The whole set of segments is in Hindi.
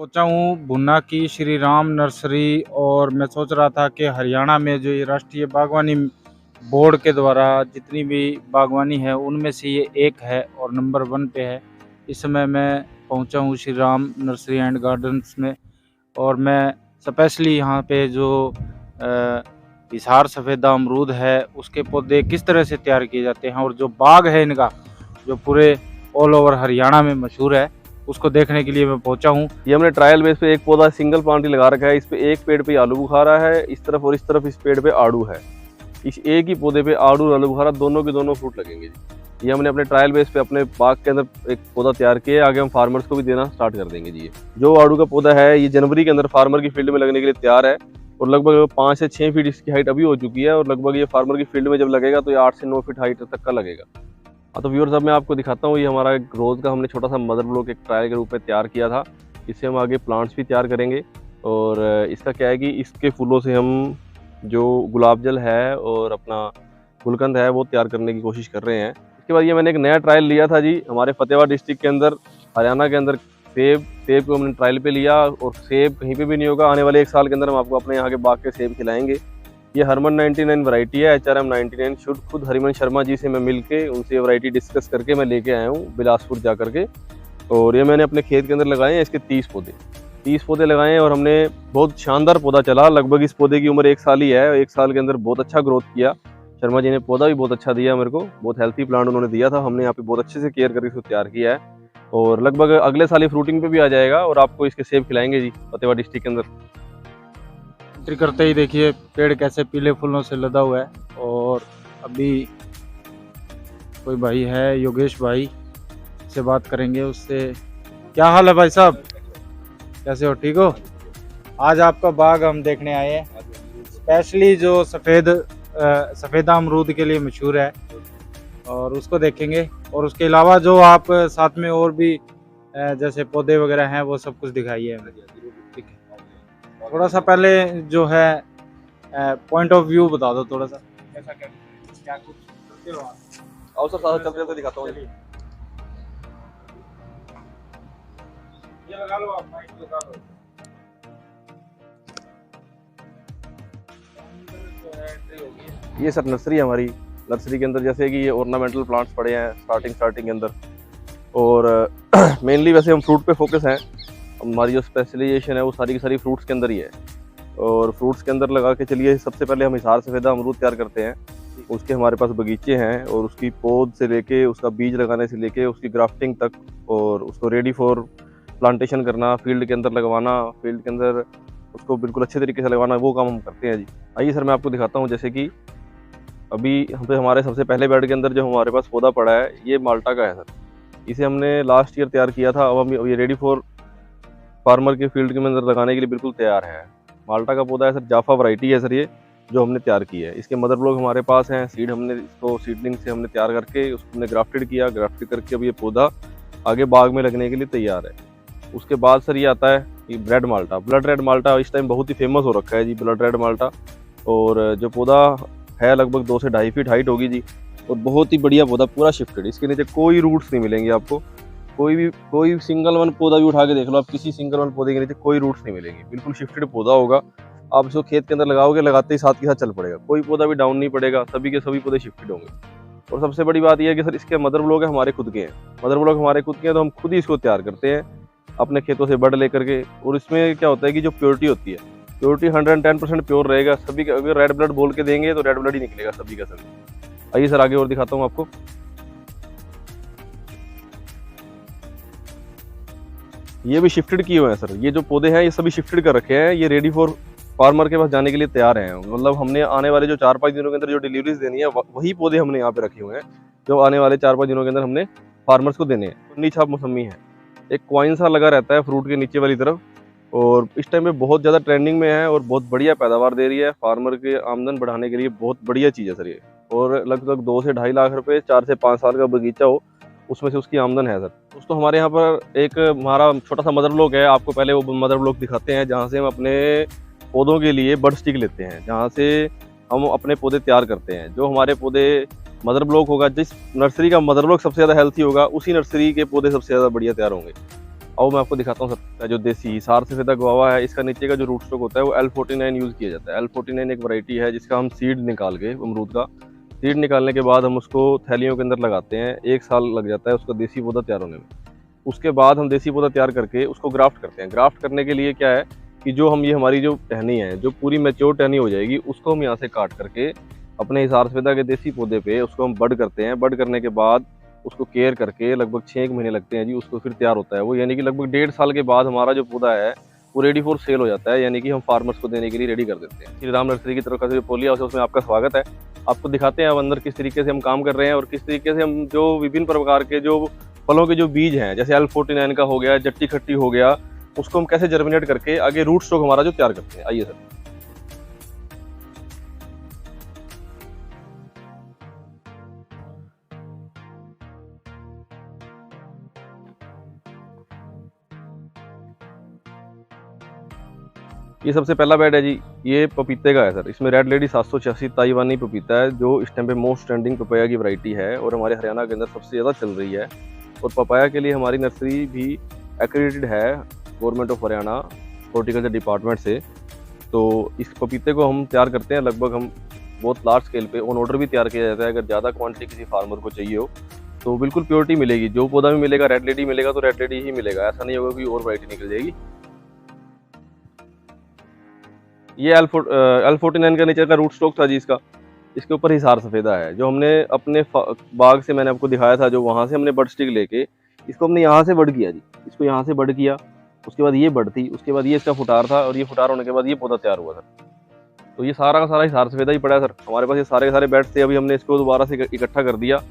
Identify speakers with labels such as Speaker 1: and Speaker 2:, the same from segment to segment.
Speaker 1: पहुंचा हूँ भुन्ना की श्री राम नर्सरी। और मैं सोच रहा था कि हरियाणा में जो ये राष्ट्रीय बागवानी बोर्ड के द्वारा जितनी भी बागवानी है उनमें से ये एक है और नंबर 1 पे है। इस समय मैं पहुंचा हूँ Shri Ram nursery and gardens में। और मैं स्पेशली यहाँ पे जो हिसार सफ़ेदा अमरूद है उसके पौधे किस तरह से तैयार किए जाते हैं और जो बाग है इनका जो पूरे ऑल ओवर हरियाणा में मशहूर है उसको देखने के लिए मैं पहुंचा हूं।
Speaker 2: ये हमने ट्रायल बेस पे एक पौधा सिंगल प्लांट ही लगा रखा है। इस पे एक पेड़ पे आलू बुखारा है इस तरफ, और इस तरफ इस पेड़ पे आड़ू है। इस एक ही पौधे पे आड़ू और आलू बुखारा दोनों के दोनों फ्रूट लगेंगे जी। ये हमने अपने ट्रायल बेस पे अपने बाग के अंदर एक पौधा तैयार किया है। आगे हम फार्मर्स को भी देना स्टार्ट कर देंगे जी। जो आड़ू का पौधा है ये जनवरी के अंदर फार्मर की फील्ड में लगने के लिए तैयार है और लगभग 5 से 6 फीट इसकी हाइट अभी हो चुकी है और लगभग ये फार्मर की फील्ड में जब लगेगा तो ये 8 से 9 फीट हाइट तक का लगेगा। हाँ, तो व्यूअर्स अब मैं आपको दिखाता हूँ। ये हमारा एक रोज़ का हमने छोटा सा मदर ब्लॉक एक ट्रायल के रूप में तैयार किया था। इससे हम आगे प्लांट्स भी तैयार करेंगे और इसका क्या है कि इसके फूलों से हम जो गुलाब जल है और अपना गुलकंद है वो तैयार करने की कोशिश कर रहे हैं। इसके बाद ये मैंने एक नया ट्रायल लिया था जी हमारे फतेहाबाद डिस्ट्रिक्ट के अंदर, हरियाणा के अंदर। सेब को हमने ट्रायल पे लिया और सेब कहीं पे भी नहीं होगा। आने वाले 1 साल के अंदर हम आपको अपने यहाँ के बाग के सेब खिलाएंगे। ये हरमन 99 वैरायटी है, HRM 99। खुद हरिमन शर्मा जी से मैं मिलके उनसे वैरायटी डिस्कस करके मैं लेके आया हूँ बिलासपुर जा करके। और ये मैंने अपने खेत के अंदर लगाए हैं। इसके 30 पौधे लगाए हैं और हमने बहुत शानदार पौधा चला। लगभग इस पौधे की उम्र 1 साल ही है। 1 साल के अंदर बहुत अच्छा ग्रोथ किया। शर्मा जी ने पौधा भी बहुत अच्छा दिया मेरे को, बहुत हेल्थी प्लांट उन्होंने दिया था। हमने यहाँ पे बहुत अच्छे से केयर करके इसको तैयार किया है और लगभग अगले साल ही फ्रूटिंग पे भी आ जाएगा और आपको इसके सेब खिलाएंगे जी फतेहाबाद डिस्ट्रिक्ट के अंदर।
Speaker 1: एंट्री करते ही देखिए पेड़ कैसे पीले फूलों से लदा हुआ है। और अभी कोई भाई है योगेश भाई से बात करेंगे उससे। क्या हाल है भाई साहब, कैसे हो, ठीक हो? आज आपका बाग हम देखने आए हैं, स्पेशली जो सफ़ेदा अमरूद के लिए मशहूर है और उसको देखेंगे। और उसके अलावा जो आप साथ में और भी जैसे पौधे वगैरह हैं वो सब कुछ दिखाइए हमें, ठीक है? थोड़ा सा पहले जो है पॉइंट ऑफ व्यू बता दो थोड़ा सा, कैसा क्या कुछ करते हो आप?
Speaker 2: आओ सर, साथ चलते चलते दिखाता हूँ।
Speaker 1: ये लगा लो, आप माइक लगा लो।
Speaker 2: ये सर नर्सरी है हमारी। नर्सरी के अंदर जैसे कि ये ऑर्नामेंटल प्लांट्स पड़े हैं स्टार्टिंग के अंदर। और मेनली वैसे हम फ्रूट पे फोकस हैं। हमारी जो स्पेशलाइजेशन है वो सारी की सारी फ्रूट्स के अंदर ही है। और फ्रूट्स के अंदर लगा के चलिए, सबसे पहले हम हिसार सफ़ेदा अमरूद तैयार करते हैं। उसके हमारे पास बगीचे हैं और उसकी पौध से लेके उसका बीज लगाने से लेके उसकी ग्राफ्टिंग तक और उसको रेडी फॉर प्लांटेशन करना, फील्ड के अंदर लगवाना, फील्ड के अंदर उसको बिल्कुल अच्छे तरीके से लगवाना, वो काम हम करते हैं जी। आइए सर मैं आपको दिखाता हूँ। जैसे कि अभी हम पे हमारे सबसे पहले बेड के अंदर जो हमारे पास पौधा पड़ा है ये माल्टा का है सर। इसे हमने लास्ट ईयर तैयार किया था। अब हम ये रेडी फॉर फार्मर के फील्ड के अंदर लगाने के लिए बिल्कुल तैयार है। माल्टा का पौधा है सर, जाफा वैरायटी है सर ये जो हमने तैयार की है। इसके मदर ब्लॉक हमारे पास हैं। सीड हमने इसको सीडलिंग से हमने तैयार करके उसको हमने ग्राफ्टेड किया। ग्राफ्टेड करके अब ये पौधा आगे बाग में लगने के लिए तैयार है। उसके बाद सर ये आता है कि ब्रेड माल्टा, ब्लड रेड माल्टा इस टाइम बहुत ही फेमस हो रखा है जी, ब्लड रेड माल्टा। और जो पौधा है लगभग 2 से 2.5 फीट हाइट होगी जी और बहुत ही बढ़िया पौधा, पूरा शिफ्टेड। इसके नीचे कोई रूट्स नहीं मिलेंगे आपको। कोई सिंगल वन पौधा भी उठा के देख लो आप, किसी सिंगल वन पौधे के नीचे कोई रूट्स नहीं मिलेंगे। बिल्कुल शिफ्टेड पौधा होगा। आप इसको खेत के अंदर लगाओगे, लगाते ही साथ के साथ चल पड़ेगा, कोई पौधा भी डाउन नहीं पड़ेगा, सभी के सभी पौधे शिफ्टेड होंगे। और सबसे बड़ी बात यह है कि सर इसके मदर ब्लॉक है हमारे खुद के हैं। मदर ब्लॉक हमारे खुद के हैं तो हम खुद ही इसको तैयार करते हैं अपने खेतों से बड लेकर के। और इसमें क्या होता है कि जो प्योरिटी होती है, प्योरिटी 110% प्योर रहेगा। सभी का अगर रेड ब्लड बोल के देंगे तो रेड ब्लड ही निकलेगा सभी का सभी। आइए सर आगे और दिखाता हूँ आपको। ये भी शिफ्टेड किए हुए हैं सर। ये जो पौधे हैं ये सभी शिफ्टेड कर रखे हैं। ये रेडी फॉर फार्मर के पास जाने के लिए तैयार हैं। मतलब हमने आने वाले जो 4-5 दिनों के अंदर जो डिलीवरीज देनी है वही पौधे हमने यहाँ पे रखे हुए हैं जो आने वाले 4-5 दिनों के अंदर हमने फार्मर्स को देने हैं। 19 छाप मौसमी है, एक क्वाइन सा लगा रहता है फ्रूट के नीचे वाली तरफ और इस टाइम पे बहुत ज़्यादा ट्रेंडिंग में है और बहुत बढ़िया पैदावार दे रही है। फार्मर के आमदन बढ़ाने के लिए बहुत बढ़िया चीज़ है सर ये। और लगभग 2 से 2.5 लाख रुपए 4 से 5 साल का बगीचा हो उसमें से उसकी आमदन है सर। दोस्तों हमारे यहाँ पर एक हमारा छोटा सा मदर ब्लॉक है। आपको पहले वो मदर ब्लॉक दिखाते हैं जहाँ से हम अपने पौधों के लिए बड स्टिक लेते हैं, जहाँ से हम अपने पौधे तैयार करते हैं। जो हमारे पौधे मदर ब्लॉक होगा, जिस नर्सरी का मदर ब्लॉक सबसे ज़्यादा हेल्थी होगा उसी नर्सरी के पौधे सबसे ज़्यादा बढ़िया तैयार होंगे। आओ मैं आपको दिखाता हूँ सर। जो देसी हिसार सफेदा गुआवा है, इसका नीचे का जो रूट स्टॉक होता है वो L49 यूज़ किया जाता है। L49 एक वैरायटी है जिसका हम सीड निकाल के, अमरूद का सीड निकालने के बाद हम उसको थैलियों के अंदर लगाते हैं। 1 साल लग जाता है उसका देसी पौधा तैयार होने में। उसके बाद हम देसी पौधा तैयार करके उसको ग्राफ्ट करते हैं। ग्राफ्ट करने के लिए क्या है कि जो हम ये हमारी जो टहनी है, जो पूरी मैच्योर टहनी हो जाएगी, उसको हम यहाँ से काट करके अपने हिसार सफेदा के देसी पौधे पे उसको हम बड करते हैं। बड करने के बाद उसको केयर करके लगभग 6 महीने लगते हैं जी, उसको फिर तैयार होता है वो। यानी कि लगभग 1.5 साल के बाद हमारा जो पौधा है वो रेडी फॉर सेल हो जाता है, यानी कि हम फार्मर्स को देने के लिए रेडी कर देते हैं। श्री राम नर्सरी की तरफ का जो पोली हाउस है उसमें आपका स्वागत है। आपको दिखाते हैं अब अंदर किस तरीके से हम काम कर रहे हैं और किस तरीके से हम जो विभिन्न प्रकार के जो फलों के जो बीज हैं, जैसे L49 का हो गया, जट्टी खट्टी हो गया, उसको हम कैसे जर्मिनेट करके आगे रूट स्टॉक हमारा जो तैयार करते हैं। आइए सर। ये सबसे पहला बेड है जी, ये पपीते का है सर। इसमें रेड लेडी 786 ताइवानी पपीता है, जो इस टाइम पे मोस्ट ट्रेंडिंग पपाया की वैरायटी है और हमारे हरियाणा के अंदर सबसे ज़्यादा चल रही है। और पपाया के लिए हमारी नर्सरी भी एक्रेडिटेड है government of Haryana horticulture department से। तो इस पपीते को हम तैयार करते हैं, लगभग हम बहुत लार्ज स्केल पे ऑन ऑर्डर भी तैयार किया जाता है। अगर ज़्यादा क्वांटिटी किसी फार्मर को चाहिए हो तो बिल्कुल प्योरिटी मिलेगी। जो पौधा भी मिलेगा रेड लेडी मिलेगा तो रेड लेडी ही मिलेगा, ऐसा नहीं होगा कि और वैरायटी निकल जाएगी। ये L49 का नीचे का रूट स्टॉक था जी इसका। इसके ऊपर हिसार सफेदा है, जो हमने अपने बाग से, मैंने आपको दिखाया था, जो वहाँ से हमने बड स्टिक लेके इसको हमने यहाँ से बड किया जी। इसको यहाँ से बड किया, उसके बाद ये बड थी, उसके बाद ये इसका फुटार था और ये फुटार होने के बाद ये पौधा तैयार हुआ सर। तो ये सारा का सारा हिसार सफेदा ही पड़ा है सर हमारे पास। ये सारे के सारे बेड्स थे, अभी हमने इसको दोबारा से इकट्ठा कर दिया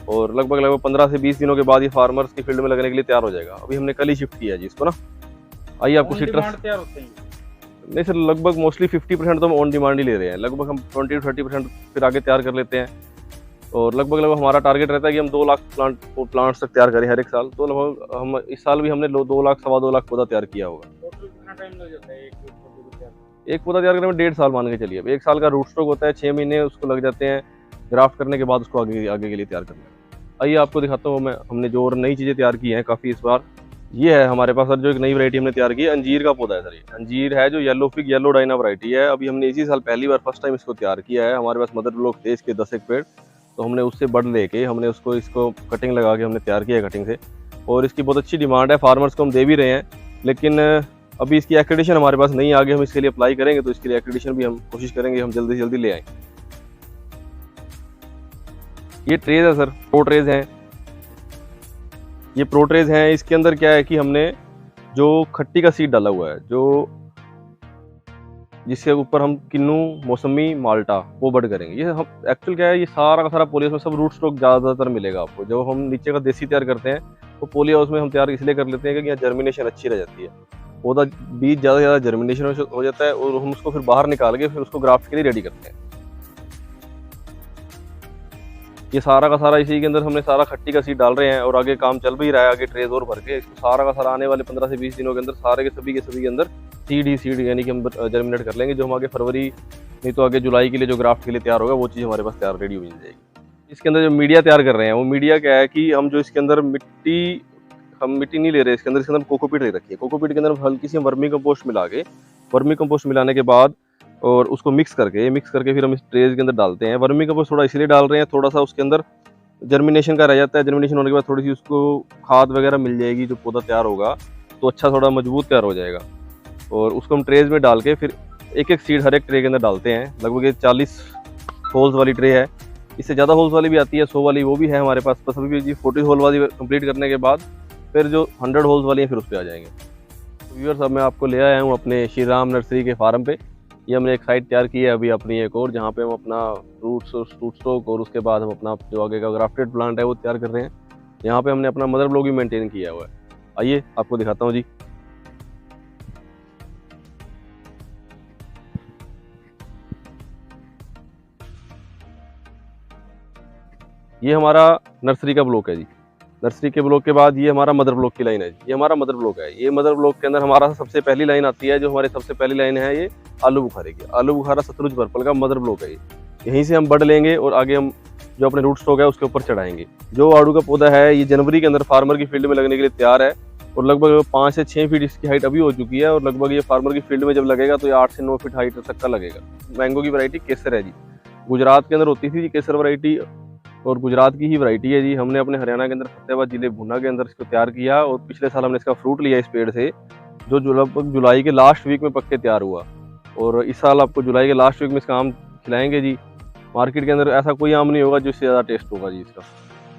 Speaker 2: और लगभग 15 से 20 दिनों के बाद ये फार्मर्स की फील्ड में लगने के लिए तैयार हो जाएगा। अभी हमने कल ही शिफ्ट किया जी इसको ना। आइए आपको सिट्रस
Speaker 1: तैयार होते हैं।
Speaker 2: नहीं सर, लगभग मोस्टली 50% तो हम ऑन डिमांड ही ले रहे हैं। लगभग हम 20-30% फिर आगे तैयार कर लेते हैं और लगभग हमारा टारगेट रहता है कि हम 2 लाख प्लांट्स तक तैयार करें हर एक साल। तो लगभग हम इस साल भी हमने 2 लाख, 2.25 लाख पौधा तैयार किया होगा।
Speaker 1: टोटल कितना टाइम लग जाता है
Speaker 2: एक पौधा तैयार करने में 1.5 साल मान के चलिए। 1 साल का रूट स्टॉक होता है, 6 महीने उसको लग जाते हैं ग्राफ्ट करने के बाद उसको आगे के लिए तैयार करना है। आइए आपको दिखाता हूँ मैं, हमने जो और नई चीज़ें तैयार की हैं काफ़ी इस बार। ये है हमारे पास सर जो एक नई वैरायटी हमने तैयार की है, अंजीर का पौधा है सर। ये अंजीर है जो येलो फिग येलो डाइना वैरायटी है। अभी हमने इसी साल पहली बार फर्स्ट टाइम इसको तैयार किया है। हमारे पास मदर ब्लॉक थे इसके 10 एक पेड़, तो हमने उससे बड लेके हमने इसको कटिंग लगा के हमने तैयार किया है कटिंग से। और इसकी बहुत अच्छी डिमांड है, फार्मर्स को हम दे भी रहे हैं, लेकिन अभी इसकी एक्रेडिटेशन हमारे पास नहीं। आगे हम इसके लिए अप्लाई करेंगे तो इसके लिए एक्रेडिटेशन भी हम कोशिश करेंगे हम जल्दी से जल्दी ले आएँ। ये ट्रेज है सर, प्रो ट्रेज हैं। ये प्रो ट्रेज हैं, इसके अंदर क्या है कि हमने जो खट्टी का सीड डाला हुआ है, जो जिसके ऊपर हम किन्नू, मौसमी, माल्टा वो बड करेंगे। ये हम एक्चुअल क्या है, ये सारा का सारा पोली हाउस में सब रूट स्टॉक ज़्यादातर मिलेगा आपको। जो हम नीचे का देसी तैयार करते हैं वो पोली हाउस में हम तैयार इसलिए कर लेते हैं कि यहाँ जर्मिनेशन अच्छी रह जाती है, पौधा बीज ज़्यादा से ज़्यादा जर्मिनेशन हो जाता है और हम उसको फिर बाहर निकाल के फिर उसको ग्राफ्ट के लिए रेडी करते हैं। ये सारा का सारा इसी के अंदर हमने सारा खट्टी का सीड डाल रहे हैं और आगे काम चल भी रहा है। आगे ट्रेज और भर के इसको सारा का सारा आने वाले 15 से 20 दिनों के अंदर सारे के सभी के अंदर सीड ही सीड यानी कि हम जर्मिनेट कर लेंगे। जो हम आगे फरवरी नहीं तो आगे जुलाई के लिए जो ग्राफ्ट के लिए तैयार होगा वो चीज़ हमारे पास तैयार रेडी हो जाएगी। इसके अंदर जो मीडिया तैयार कर रहे हैं वो मीडिया क्या है कि हम जो इसके अंदर मिट्टी नहीं ले रहे, इसके अंदर कोकोपीट ले रखी है। कोकोपीट के अंदर हल्की सी वर्मी कंपोस्ट मिला के, वर्मी कंपोस्ट मिलाने के बाद और उसको मिक्स करके फिर हम इस ट्रेज के अंदर डालते हैं। वर्मी कंपोस्ट थोड़ा इसलिए डाल रहे हैं, थोड़ा सा उसके अंदर जर्मिनेशन का रह जाता है। जर्मिनेशन होने के बाद थोड़ी सी उसको खाद वगैरह मिल जाएगी, जो पौधा तैयार होगा तो अच्छा थोड़ा मजबूत तैयार हो जाएगा। और उसको हम ट्रेज में डाल के फिर एक एक सीड हर एक ट्रे के अंदर डालते हैं। लगभग ये 40 होल्स वाली ट्रे है, इससे ज़्यादा होल्स वाली भी आती है, 100 वाली वो भी है हमारे पास। बस अभी 40 होल वाली कंप्लीट करने के बाद फिर जो 100 होल्स वाली है फिर उस पर आ जाएंगे। तो व्यूअर्स, अब मैं आपको ले आया हूँ अपने श्री राम नर्सरी के फार्म पे। ये हमने एक साइट तैयार की है अभी अपनी एक और, जहाँ पे हम अपना रूट स्टॉक और उसके बाद हम अपना जो आगे का ग्राफ्टेड प्लांट है वो तैयार कर रहे हैं। यहाँ पे हमने अपना मदर ब्लॉक भी मेंटेन किया हुआ है। आइए आपको दिखाता हूँ जी। ये हमारा नर्सरी का ब्लॉक है जी। नर्सरी के ब्लॉक के बाद ये हमारा मदर ब्लॉक की लाइन है। ये हमारा मदर ब्लॉक है। ये मदर ब्लॉक के अंदर हमारा सबसे पहली लाइन आती है, जो हमारी सबसे पहली लाइन है ये आलू बुखारे की। आलू बुखारा सतलुज पर्पल का मदर ब्लॉक है ये। यहीं से हम बड लेंगे और आगे हम जो अपने रूट स्टॉक है उसके ऊपर चढ़ाएंगे। जो आड़ू का पौधा है ये जनवरी के अंदर फार्मर की फील्ड में लगने के लिए तैयार है। और लगभग 5 से 6 फीट इसकी हाइट अभी हो चुकी है, और लगभग ये फार्मर की फील्ड में जब लगेगा तो ये 8 से 9 फीट हाइट तक का लगेगा। मैंगो की वैरायटी केसर है जी, गुजरात के अंदर होती थी जी केसर वैरायटी, और गुजरात की ही वैरायटी है जी। हमने अपने हरियाणा के अंदर फतेहाबाद जिले भुना के अंदर इसको तैयार किया, और पिछले साल हमने इसका फ्रूट लिया इस पेड़ से, जो लगभग जुलाई के लास्ट वीक में पक के तैयार हुआ। और इस साल आपको जुलाई के लास्ट वीक में इसका आम खिलाएंगे जी। मार्केट के अंदर ऐसा कोई आम नहीं होगा जिससे ज़्यादा टेस्ट होगा जी इसका।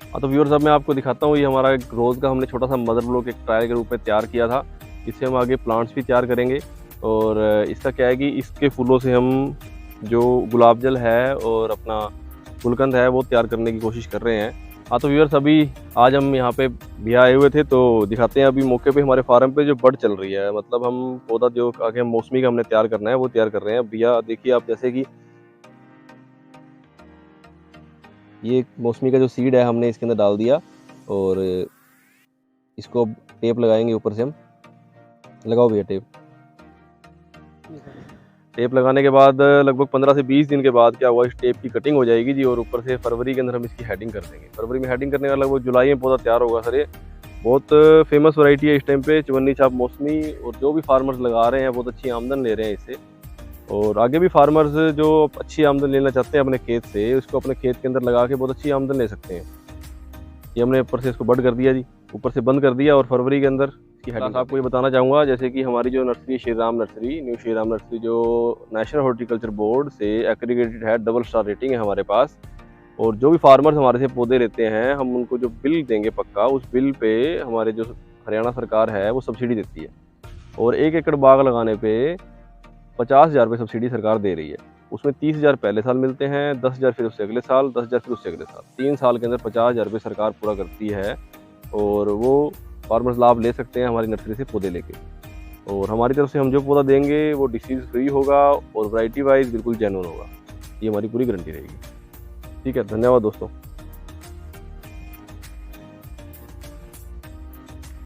Speaker 2: हाँ तो व्यूअर्स, अब मैं आपको दिखाता हूँ, ये हमारा एक रोज़ का हमने छोटा सा मदर ब्लॉक एक ट्रायल के रूप में तैयार किया था। इससे हम आगे प्लांट्स भी तैयार करेंगे, और इसका क्या है कि इसके फूलों से हम जो गुलाब जल है और अपना गुलकंद है वो तैयार करने की कोशिश कर रहे हैं। हाँ तो व्यूअर्स, अभी आज हम यहाँ पे भैया आए हुए थे, तो दिखाते हैं अभी मौके पे हमारे फार्म पे जो बड चल रही है, मतलब हम पौधा जो आगे मौसमी का हमने तैयार करना है वो तैयार कर रहे हैं। भैया देखिए आप, जैसे कि ये मौसमी का जो सीड है हमने इसके अंदर डाल दिया, और इसको टेप लगाएंगे ऊपर से हम। लगाओ भैया टेप। टेप लगाने के बाद लगभग 15 से 20 दिन के बाद क्या हुआ, इस टेप की कटिंग हो जाएगी जी, और ऊपर से फरवरी के अंदर हम इसकी हेडिंग कर देंगे। फरवरी में हेडिंग करने का लगभग जुलाई में पौधा तैयार होगा सर। ये बहुत फेमस वैरायटी है इस टाइम पे चवन्नी छाप मौसमी, और जो भी फार्मर्स लगा रहे हैं बहुत अच्छी आमदन ले रहे हैं इससे। और आगे भी फार्मर्स जो अच्छी आमदन लेना चाहते हैं अपने खेत से, उसको अपने खेत के अंदर लगा के बहुत अच्छी आमदन ले सकते हैं। ये हमने ऊपर से इसको बड कर दिया जी, ऊपर से बंद कर दिया, और फरवरी के अंदर इसकी हेडिंग। आपको ये बताना चाहूँगा, जैसे कि हमारी जो nursery Shri Ram nursery, new Shri Ram nursery, जो नेशनल हॉर्टिकल्चर बोर्ड से एक्रीडेटेड है, डबल स्टार रेटिंग है हमारे पास। और जो भी फार्मर्स हमारे से पौधे लेते हैं, हम उनको जो बिल देंगे पक्का, उस बिल पे हमारे जो हरियाणा सरकार है वो सब्सिडी देती है। और 1 एकड़ बाग लगाने पे 50,000 रुपये सब्सिडी सरकार दे रही है। उसमें 30,000 पहले साल मिलते हैं, 10,000 फिर उससे अगले साल, 10,000 फिर उससे अगले साल। 3 साल के अंदर 50,000 रुपये सरकार पूरा करती है, और वो फार्मर्स लाभ ले सकते हैं हमारी नर्सरी से पौधे लेके। और हमारी तरफ से हम जो पौधा देंगे वो डिसीज़ फ्री होगा, और वैरायटी वाइज बिल्कुल जेन्युइन होगा। ये हमारी पूरी गारंटी रहेगी। ठीक है, धन्यवाद दोस्तों।